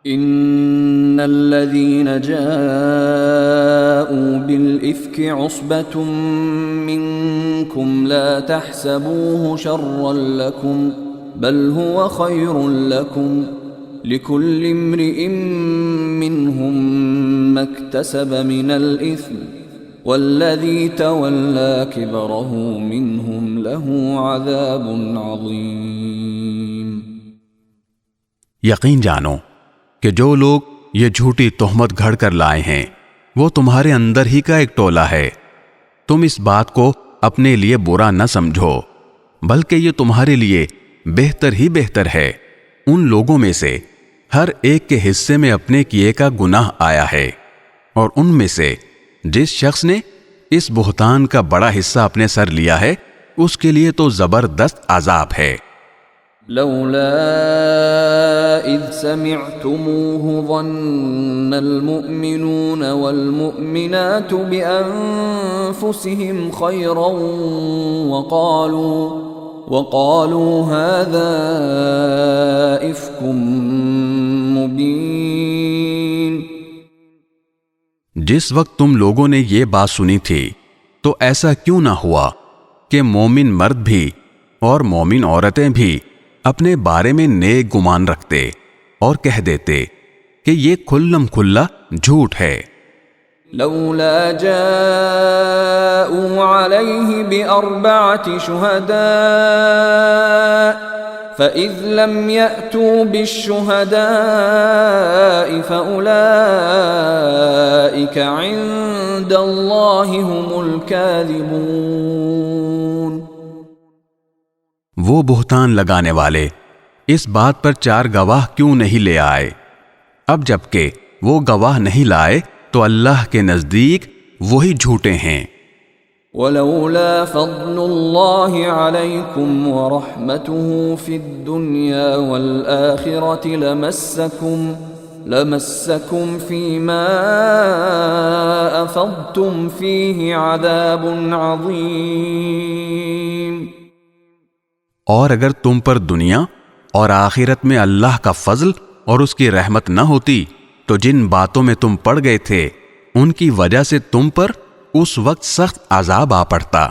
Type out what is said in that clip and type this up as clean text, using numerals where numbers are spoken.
ان الذين جاءوا بالافك عصبة منكم لا تحسبوه شرا لكم بل هو خير لكم لكل امرئ منهم ما اكتسب من الاثم والذي تولى كبره منهم له عذاب عظيم۔ یقین جانو کہ جو لوگ یہ جھوٹی تہمت گھڑ کر لائے ہیں وہ تمہارے اندر ہی کا ایک ٹولہ ہے۔ تم اس بات کو اپنے لیے برا نہ سمجھو بلکہ یہ تمہارے لیے بہتر ہی بہتر ہے۔ ان لوگوں میں سے ہر ایک کے حصے میں اپنے کیے کا گناہ آیا ہے، اور ان میں سے جس شخص نے اس بہتان کا بڑا حصہ اپنے سر لیا ہے اس کے لیے تو زبردست عذاب ہے۔ لولا اذ سمعتموه ظن المؤمنون والمؤمنات بانفسهم خيرا وقالوا هذا افك مبين۔ جس وقت تم لوگوں نے یہ بات سنی تھی تو ایسا کیوں نہ ہوا کہ مومن مرد بھی اور مومن عورتیں بھی اپنے بارے میں نیک گمان رکھتے اور کہہ دیتے کہ یہ کھلم کھلا جھوٹ ہے۔ لولا جاءوا عليه بأربعة شهداء فإذ لم يأتوا بالشهداء فأولئك عند الله هم الكاذبون۔ وہ بہتان لگانے والے اس بات پر 4 گواہ کیوں نہیں لے آئے؟ اب جبکہ وہ گواہ نہیں لائے تو اللہ کے نزدیک وہی جھوٹے ہیں۔ ولولا فضل الله عليكم ورحمته في الدنيا والآخرة لمسكم فيما أفضتم فيه عذاب عظيم۔ اور اگر تم پر دنیا اور آخرت میں اللہ کا فضل اور اس کی رحمت نہ ہوتی تو جن باتوں میں تم پڑ گئے تھے ان کی وجہ سے تم پر اس وقت سخت عذاب آ پڑتا۔